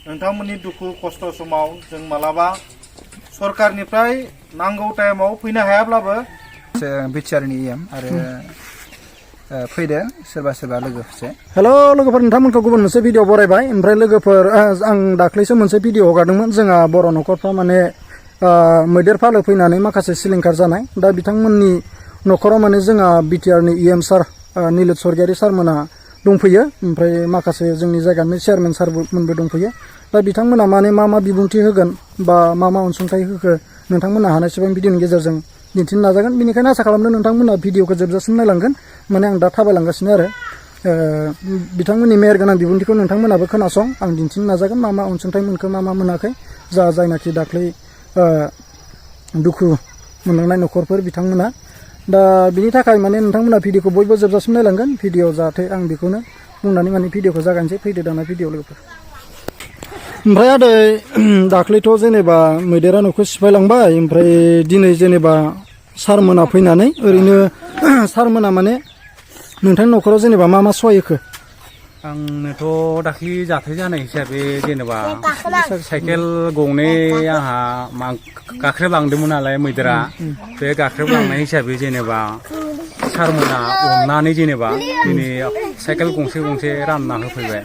नोंथांमोननि दुखु खस्थ' समाव जों मालाबा सरकारनिफ्राय नांगौ टाइमाव फैनो हायाब्लाबो बिटिआरनि इएम आरो फैदो सोरबा लोगोफोरसे हेल' लोगोफोर नोंथांमोनखौ गुबुन मोनसे भिडिअ बरायबाय ओमफ्राय लोगोफोर आं दाख्लैसो मोनसे भिडिअ हगारदोंमोन जोंहा बर' न'खरफ्रा माने मैदेर फालो फैनानै माखासे सिलिंखार जानाय दा बिथांमोननि न'खराव माने जोंहा बिटिआरनि इएम सार निलोद स्वर्गियारि सारमोना दंफैयो ओमफ्राय माखासे जोंनि जायगानि चेयारमेन सारमोनबो दंफैयो दा बिथांमोना माने मा बिबुंथि होगोन बा मा अनसुंथाइ होखो नोंथांमोना हानायसेबां भिडिअनि गेजेरजों दिन्थिनो नाजागोन बेनिखायनो आसा खालामदों नोंथांमोना भिडिअखौ जोबजासिम नायलांगोन माने आं दा थाबायलांगासिनो आरो बिथांमोननि मेहेर गोनां बिबुंथिखौ नोंथांमोनाबो खोनासं आं दिन्थिनो नाजागोन मा अनसुंथाइ मोनखो मा मोनाखै जायनाखि दाख्लै दुखु मोननांनाय न'खरफोर बिथांमोना दा बिनि थाखाय माने नोंथांमोना भिडिअखौ बयबो जोबजासिम नायलांगोन भिडिअ जाहाथे आं बेखौनो बुंनानै माने भिडिअखौ जागायनोसै फैदो दाना भिडिअ लोगोफोर ओमफ्राय आदै दाख्लैथ' जेनेबा मैदेरा न'खौ सिफायलांबाय ओमफ्राय दिनै जेनेबा सारमोना फैनानै ओरैनो सारमोना माने नोंथांनि न'खराव जेनेबा मा सहाय होखो आंनोथ' दाख्लै जाथाय जानाय हिसाबै जेनेबा साइकेल गंनै आंहा गाख्रेबलांदोंमोन नालाय मैदेरा बे गाख्रेबलांनाय हिसाबै जेनेबा सारमोना अननानै जेनेबा दिनै साइकेल गंसे रानना होफैबाय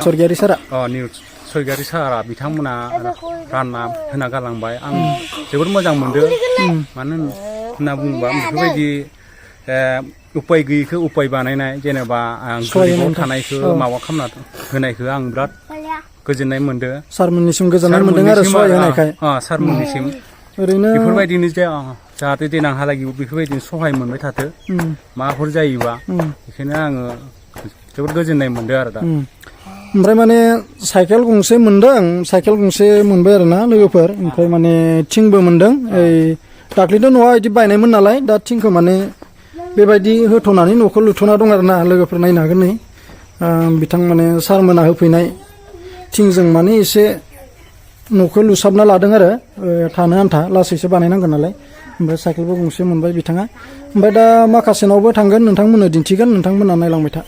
स्वर्गियारि सारा निलोद स्वर्गियारि सारा बिथांमोना रानना होना गालांबाय आं जोबोद मोजां मोनदों मानो होनना बुङोबा बेफोरबायदि उपाय गैयैखौ उपाय बानायनाय जेनेबा गोरिबाव थानायखौ माबा खालामना होनायखौ आं बिराद गोजोननाय मोनदों सारमोननिसिम गोजोननाय मोनदों आरो सहाय होनायखाय सारमोननिसिम ओरैनो बेफोरबायदिनो जाहाथे देनांहालागै बेफोरबायदिनो सहाय मोनबाय थाथो माबाफोर जायोबा बेखायनो आङो जोबोद गोजोननाय मोनदों आरो दा ओमफ्राय माने साइकेल गंसे मोनबाय आरो ना लोगोफोर ओमफ्राय माने थिंबो मोनदों दाख्लैथ' न'आ बिदि बायनायमोन नालाय दा थिंखौ माने बेबायदि होथ'नानै न'खौ लुथ'ना दं आरो ना लोगोफोर नायनो हागोन नै बिथां माने सारमोना होफैनाय थिंजों माने एसे न'खौ लुसाबना लादों आरो थानो आन्था लासैसो बानायनांगोन नालाय ओमफ्राय साइकेलबो गंसे मोनबाय बिथाङा ओमफ्राय दा माखासेनावबो थांगोन नोंथांमोननो दिन्थिगोन नोंथांमोना नायलांबाय था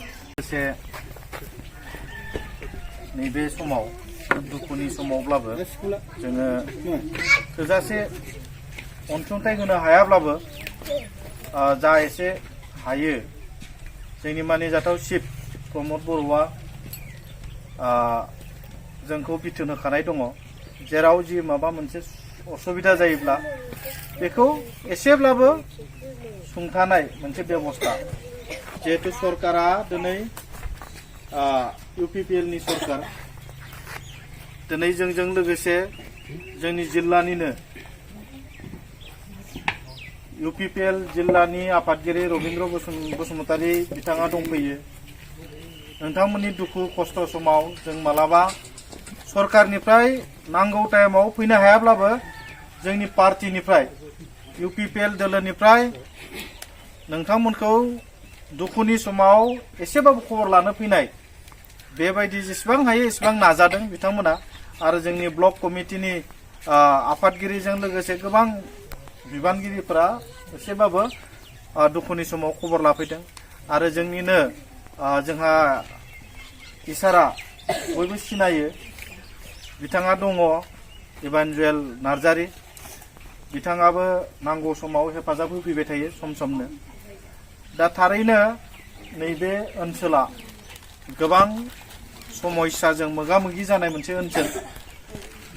नैबे समाव दुखुनि समावब्लाबो जोङो थोजासे अनसुंथाइ होनो हायाब्लाबो जा एसे हायो जोंनि मानिजाथाव चिफ प्रमद बर'आ जोंखौ बिथोन होखानाय दङ जेराव जि माबा मोनसे असुबिदा जायोब्ला बेखौ एसेब्लाबो सुंथानाय मोनसे बेबस्था जिहेतु सरकारा दिनै UPPLनि सरकार दिनै जोंजों लोगोसे जोंनि जिल्लानिनो UPPL जिल्लानि आफादगिरि रबीन्द्र बसुमतारी बिथाङा दंफैयो नोंथांमोननि दुखु खस्थ' समाव जों मालाबा सरकारनिफ्राय नांगौ टाइमाव फैनो हायाब्लाबो जोंनि पार्टिनिफ्राय UPPL दोलोनिफ्राय नोंथांमोनखौ दुखुनि समाव एसेबाबो खबर लानो फैनाय बेबायदि जेसेबां हायो एसेबां नाजादों बिथांमोना आरो जोंनि ब्लक कमिटिनि आफादगिरिजों लोगोसे गोबां बिबानगिरिफोरा एसेबाबो दुखुनि समाव खबर लाफैदों आरो जोंनिनो जोंहा इसारा बयबो सिनायो बिथाङा दङ इभान्जुएल नार्जारी बिथाङाबो नांगौ समाव हेफाजाब होफैबाय थायो समनो दा थारैनो नैबे ओनसोला गोबां समस्याजों मोगा-मोगि जानाय मोनसे ओनसोल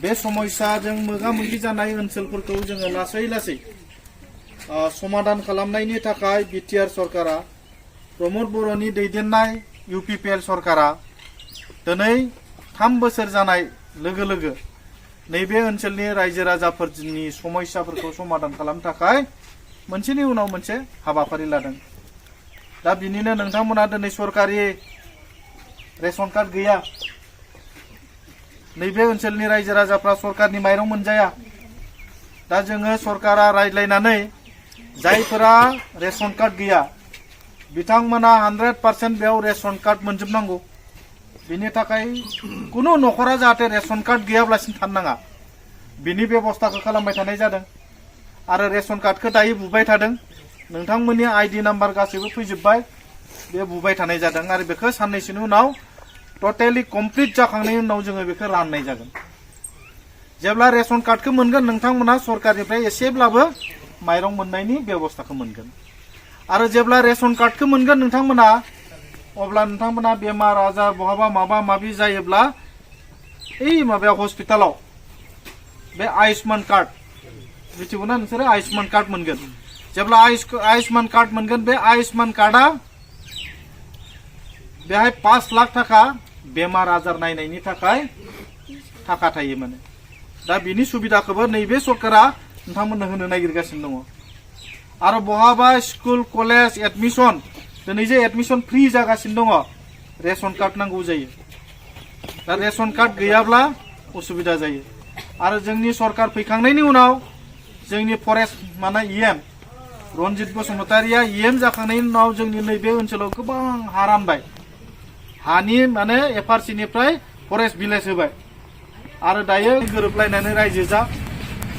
बे समस्याजों मोगा-मोगि जानाय ओनसोलफोरखौ जोङो लासै समाधान खालामनायनि थाखाय बिटिआर सरकारा प्रमद बर'नि दैदेननाय UPPL सरकारा दिनै 3 बोसोर जानाय लोगो लोगो नैबे ओनसोलनि रायजो राजाफोरनि समस्याफोरखौ समाधान खालामनो थाखाय मोनसेनि उनाव मोनसे हाबाफारि लादों दा बिनिनो नोंथांमोना दिनै सरकारि रेशन कार्ड गैया नैबे ओनसोलनि रायजो राजाफ्रा सरकारनि माइरं मोनजाया दा जोङो सरकारा रायज्लायनानै जायफोरा रेशन कार्ड गैया बिथांमोना 100% बेयाव रेशन कार्ड मोनजोबनांगौ बिनि थाखाय कुनु न'खरा जाहाथे रेशन कार्ड गैयाब्लासिनो थानो नाङा बिनि बेबस्थाखौ खालामबाय थानाय जादों आरो रेशन कार्डखौ दायो बुबाय थादों नोंथांमोननि ID नाम्बार गासैबो फैजोबबाय बे बुबाय थानाय जादों आरो बेखौ साननैसोनि उनाव टटेलि कमप्लिट जाखांनायनि उनाव जोङो बेखौ राननाय जागोन जेब्ला रेशन कार्डखौ मोनगोन नोंथांमोना सरकारनिफ्राय एसेब्लाबो माइरं मोननायनि बेबस्थाखौ मोनगोन आरो जेब्ला रेशन कार्डखौ मोनगोन नोंथांमोना अब्ला नोंथांमोना बेमार आजार बहाबा माबा माबि जायोब्ला ओइ माबायाव हस्पिटालाव बे आयुष्मान कार्ड मिथिगौ ना नोंसोरो आयुष्मान कार्ड मोनगोन जेब्ला आयुष्मान कार्ड मोनगोन बे आयुष्मान कार्डआ बेहाय 5 लाख थाखा बेमार आजार नायनायनि थाखाय थाखा थायो माने दा बिनि सुबिदाखौबो नैबे सरकारा नोंथांमोननो होनो नागिरगासिनो दङ आरो बहाबा स्कुल कलेज एडमिशन दिनै जे एडमिशन फ्रि जागासिनो दङ रेशन कार्ड नांगौ जायो दा रेशन कार्ड गैयाब्ला उसुबिदा जायो आरो जोंनि सरकार फैखांनायनि उनाव जोंनि फरेस्ट माने इएम रनजित बसुमतारिया इएम जाखांनायनि उनाव जोंनि नैबे ओनसोलाव गोबां हा रानबाय हानि माने एफआरसिनिफ्राय फरेस्ट भिलेज होबाय आरो दायो गोरोबलायनानै रायजो जा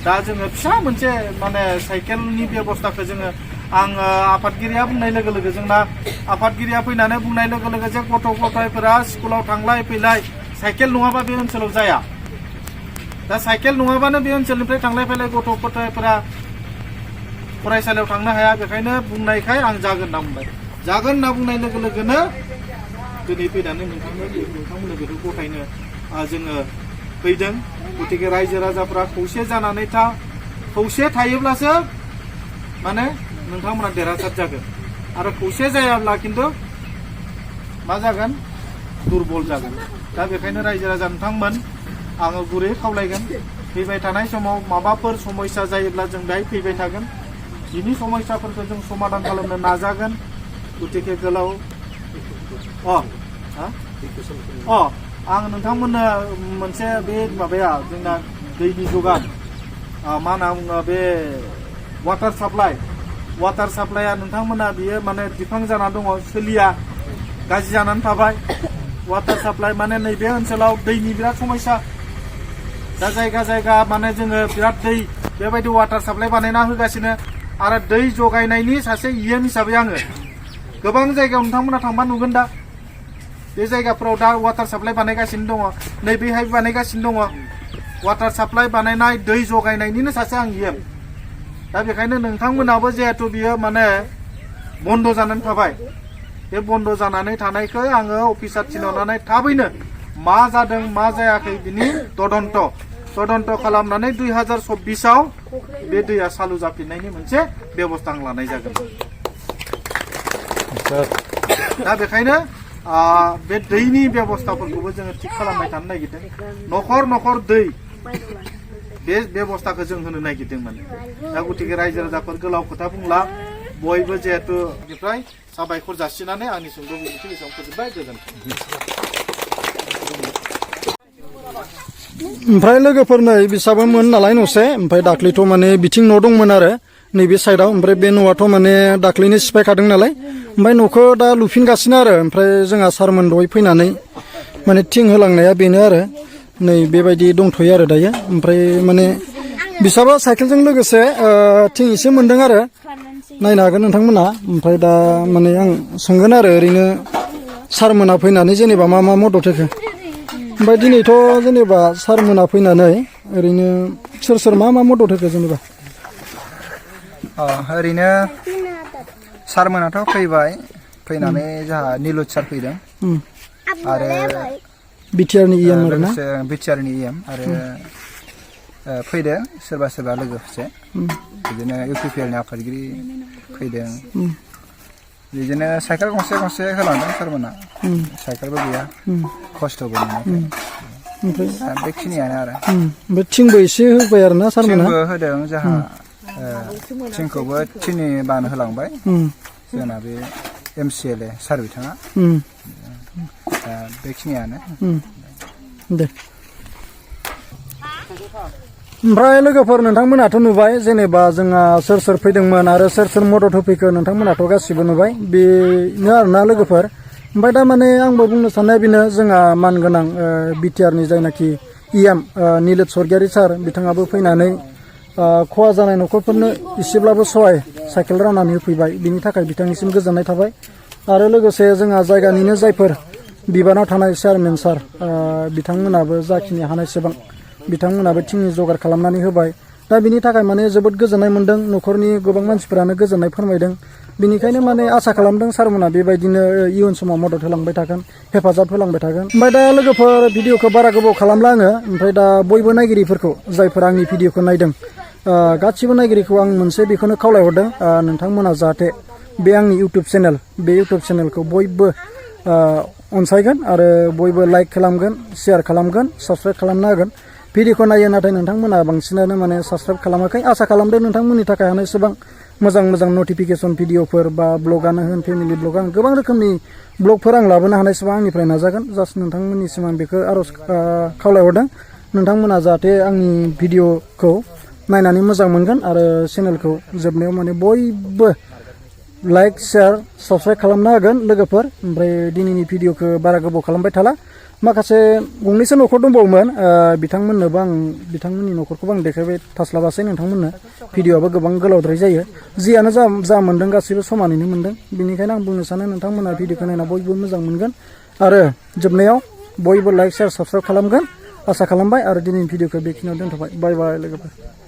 दा जोङो फिसा मोनसे माने साइकेलनि बेबस्थाखौ जोङो आं आफादगिरिया बुंनाय लोगो लोगो जोंना आफादगिरिया फैनानै बुंनाय लोगो लोगो जे गथ' गथायफोरा स्कुलाव थांलाय फैलाय साइकेल नङाबा बे ओनसोलाव जाया दा साइकेल नङाबानो बे ओनसोलनिफ्राय थांलाय फैलाय गथ' गथायफोरा फरायसालियाव थांनो हाया बेखायनो बुंनायखाय आं जागोन होनना बुंबाय जागोन होनना बुंनाय लोगो लोगोनो दिनै फैनानै नोंथांमोननो बेखौ गथायनो जोङो फैदों गतिके रायजो राजाफोरा खौसे जानानै खौसे थायोब्लासो माने नोंथांमोना देरहासार जागोन आरो खौसे जायाब्ला खिन्थु मा जागोन दुर्बल जागोन दा बेखायनो रायजो राजा नोंथांमोन आङो गुरै खावलायगोन फैबाय थानाय समाव माबाफोर समस्या जायोब्ला जों बेहाय फैबाय थागोन बिनि समस्याफोरखौ जों समाधान खालामनो नाजागोन गतिके गोलाव आं नोंथांमोननो मोनसे बे माबाया जोंना दैनि जगान मा होनना बुङो बे वाटार साप्लाइया नोंथांमोना बियो माने बिफां जानानै दङ सोलिया गाज्रि जानानै थाबाय वाटार साप्लाइ माने नैबे ओनसोलाव दैनि बिराद समस्या दा जायगा माने जोङो बिराद दै बेबायदि वाटार साप्लाइ बानायना होगासिनो आरो दै जगायनायनि सासे इएम हिसाबै आङो गोबां जायगायाव नोंथांमोना थांबा नुगोन दा बे जायगाफोराव दा वाटार साप्लाइ बानायगासिनो दङ नैबेहाय बानायगासिनो दङ वाटार साप्लाइ बानायनाय दै जगायनायनिनो सासे आं इएम दा बेखायनो नोंथांमोनाबो जिहेतु बियो माने बन्द जानानै थाबाय बे बन्द जानानै थानायखौ आङो अफिसार थिनहरनानै थाबैनो मा जादों मा जायाखै बिनि तदन्त खालामनानै 2024 बे दैया चालु जाफिननायनि मोनसे बेबस्था लानाय जागोन दा बेखायनो बे दैनि बेबस्थाफोरखौबो जोङो थिग खालामबाय थानो नागिरदों न'खर दै बे बेबस्थाखौ जों होनो नागिरदों माने दा गतिके रायजो राजाफोर गोलाव खोथा बुंला बयबो जिहेतु बेनिफ्राय साबायखर जासिनानै आंनि सुंद' बिबुंथि एसेबां फोजोबबाय गोजोन्थों ओमफ्राय लोगोफोर नै बिसाबो मोन नालाय न'से ओमफ्राय दाख्लैथ' माने बिथिं न' दंमोन आरो नैबे साइडआव ओमफ्राय बे न'आथ' माने दाख्लैनो सिफायखादों नालाय ओमफ्राय न'खौ दा लुफिनगासिनो आरो ओमफ्राय जोंहा सारमोन दहाय फैनानै माने थिं होलांनाया बेनो आरो नै बेबायदि दंथ'यो आरो दायो ओमफ्राय माने बिसाबा साइकेलजों लोगोसे थिं एसे मोनदों आरो नायनो हागोन नोंथांमोना ओमफ्राय दा माने आं सोंगोन आरो ओरैनो सारमोना फैनानै जेनेबा मा मदद होखो ओमफ्राय दिनैथ' जेनेबा सारमोना फैनानै ओरैनो सोर मा मदद होखो जेनेबा ओरैनो सारमोनाथ' फैनानै जोंहा निलुत सार फैदों आरो बिटिआरनि इएम आरो ना बिटिआरनि इएम आरो फैदों सोरबा लोगोसे बिदिनो इउपिपिएलनि आफादगिरि फैदों बिदिनो साइकेल गंसे होलांदों सारमोना साइकेलबो गैया खस्थ'बो मोनाखै ओमफ्राय बेखिनियानो आरो ओमफ्राय थिंबो एसे होबाय आरो ना सारमोना थिंबो होदों जोंहा थिंखौबो थिनि बान होलांबाय जोंना बे MCLA सार बिथाङा दा बेखिनियानो दे ओमफ्राय लोगोफोर नोंथांमोनाथ' नुबाय जेनेबा जोंहा सोर फैदोंमोन आरो सोर मदद होफैखो नोंथांमोनाथ' गासिबो नुबाय बेनो आरोना लोगोफोर ओमफ्राय दा माने आंबो बुंनो साननाया बेनो जोंहा मानगोनां बिटिआरनि जायनाखि इएम निलोत सरगियारि सार बिथाङाबो फैनानै खहा जानाय न'खरफोरनो एसेब्लाबो सहाय साइकेल राननानै होफैबाय बिनि थाखाय बिथांनिसिम गोजोननाय थाबाय आरो लोगोसे जोंहा जायगानिनो जायफोर बिबानाव थानाय चेयारमेन सार बिथांमोनाबो जाखिनि हानायसेबां बिथांमोनाबो थिंनि जगार खालामनानै होबाय दा बिनि थाखाय माने जोबोद गोजोननाय मोनदों न'खरनि गोबां मानसिफोरानो गोजोननाय फोरमायदों बिनिखायनो माने आसा खालामदों सारमोना बेबायदिनो इयुन समाव मदद होलांबाय थागोन हेफाजाब होलांबाय थागोन ओमफ्राय दा लोगोफोर भिडिअखौ बारा गोबाव खालामला आङो ओमफ्राय दा बयबो नायगिरिफोरखौ जायफोर आंनि भिडिअखौ नायदों गासिबो नायगिरिखौ आं मोनसे बेखौनो खावलायहरदों नोंथांमोना जाहाथे बे आंनि इउटुब चेनेलखौ बयबो अनसायगोन आरो बयबो लाइक खालामगोन शेयार खालामगोन साबस्क्राइब खालामना होगोन भिडिअखौ नायो नाथाय नोंथांमोना बांसिनानो माने साबस्क्राइब खालामाखै आसा खालामदों नोंथांमोननि थाखाय हानायसेबां मोजां नटिफिकेसन भिडिअफोर बा ब्लगानो होन फेमिलि ब्लग आं गोबां रोखोमनि ब्लगफोर आं लाबोनो हानायसेबां आंनिफ्राय नाजागोन जास्ट नोंथांमोननिसिम आं बेखौ आर'ज खावलायहरदों नोंथांमोना जाहाथे आंनि भिडिअखौ नायनानै मोजां मोनगोन आरो चेनेलखौ जोबनायाव माने बयबो लाइक शेयार साबस्क्राइब खालामना होगोन लोगोफोर ओमफ्राय दिनैनि भिडिअखौ बारा गोबाव खालामबाय थाला माखासे गंनैसो न'खर दंबावोमोन बिथांमोननोबो आं बिथांमोननि न'खरखौबो आं देखायबाय थास्लाबासै नोंथांमोननो भिडिअआबो गोबां गोलावद्राय जायो जियानो जा मोन्दों गासैबो समानैनो मोन्दों बेनिखायनो आं बुंनो सानो नोंथांमोना भिडिअखौ नायना बयबो मोजां मोनगोन आरो जोबनायाव बयबो लाइक शेयार साबस्क्राइब खालामगोन आसा खालामबाय आरो दिनैनि भिडिअखौ बेखिनियाव दोनथ'बाय बाय बाय लोगोफोर